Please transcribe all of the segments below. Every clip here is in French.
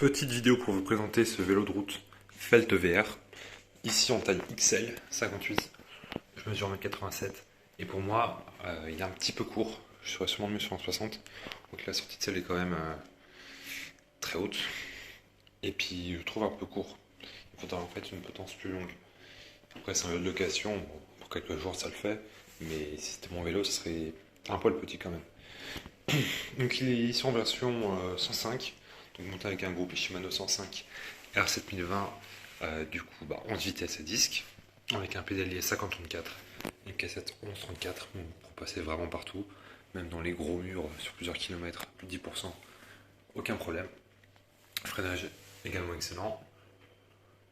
Petite vidéo pour vous présenter ce vélo de route Felt VR. Ici en taille XL, 58. Je mesure 1m87. Et pour moi, il est un petit peu court. Je serais sûrement mieux sur un 60. Donc la sortie de selle est quand même très haute. Et puis je trouve un peu court. Il faudrait en fait une potence plus longue. Après c'est un vélo de location. Bon, pour quelques jours ça le fait. Mais si c'était mon vélo, ce serait un poil petit quand même. Donc il est ici en version 105. Donc monté avec un groupe Shimano 105 R7020, du coup 11 vitesses à disque, avec un pédalier 50-34, une cassette 11-34 pour passer vraiment partout, même dans les gros murs sur plusieurs kilomètres, plus de 10%, aucun problème. Freinage également excellent.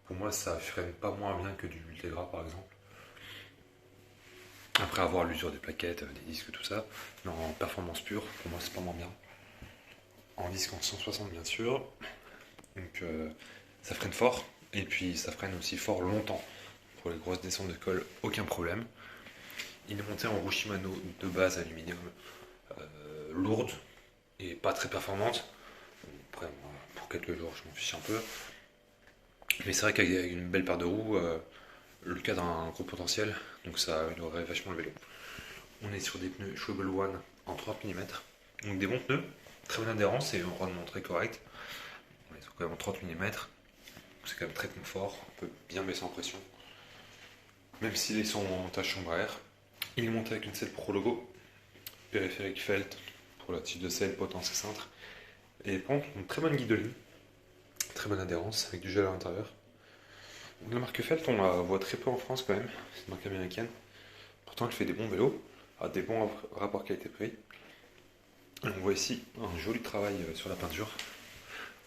Pour moi ça freine pas moins bien que du Ultegra par exemple. Après avoir l'usure des plaquettes, des disques, tout ça, mais en performance pure, pour moi c'est pas moins bien. En disque en 160 bien sûr, donc ça freine fort, et puis ça freine aussi fort longtemps. Pour les grosses descentes de col, aucun problème. Il est monté en roue Shimano de base aluminium, lourde et pas très performante. Après, moi, pour quelques jours, je m'en fiche un peu. Mais c'est vrai qu'avec une belle paire de roues, le cadre a un gros potentiel, donc ça améliorerait vachement le vélo. On est sur des pneus Schwebel One en 30 mm, donc des bons pneus, très bonne adhérence et un rendement très correct. On est quand même en 30 mm, c'est quand même très confort, on peut bien baisser en pression, même s'ils sont en tâche chambre à air. Il est monté avec une selle Pro Logo, périphérique Felt pour la type de selle, potence et cintre, et les pentes ont une très bonne guidoline, très bonne adhérence avec du gel à l'intérieur. La marque Felt, on la voit très peu en France quand même, c'est une marque américaine, pourtant elle fait des bons vélos, a des bons rapports qualité-prix. On voit ici un joli travail sur la peinture.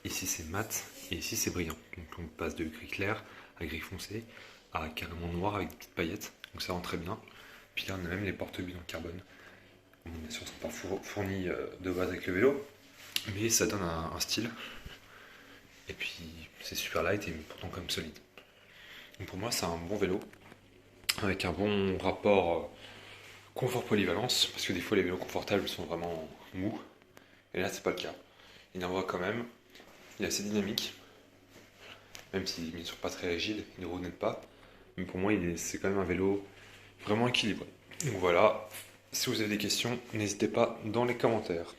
Ici c'est mat et ici c'est brillant. Donc on passe de gris clair à gris foncé à carrément noir avec des petites paillettes. Donc ça rend très bien. Puis là on a même les porte-billes en carbone. Bon, bien sûr, ne sont pas fournis de base avec le vélo, mais ça donne un style. Et puis c'est super light et pourtant quand même solide. Donc pour moi c'est un bon vélo avec un bon rapport confort-polyvalence, parce que des fois les vélos confortables sont vraiment mous. Et là c'est pas le cas. Il envoie quand même. Il est assez dynamique, même s'il n'est pas très rigide, il ne roule pas. Mais pour moi, c'est quand même un vélo vraiment équilibré. Donc voilà, si vous avez des questions, n'hésitez pas dans les commentaires.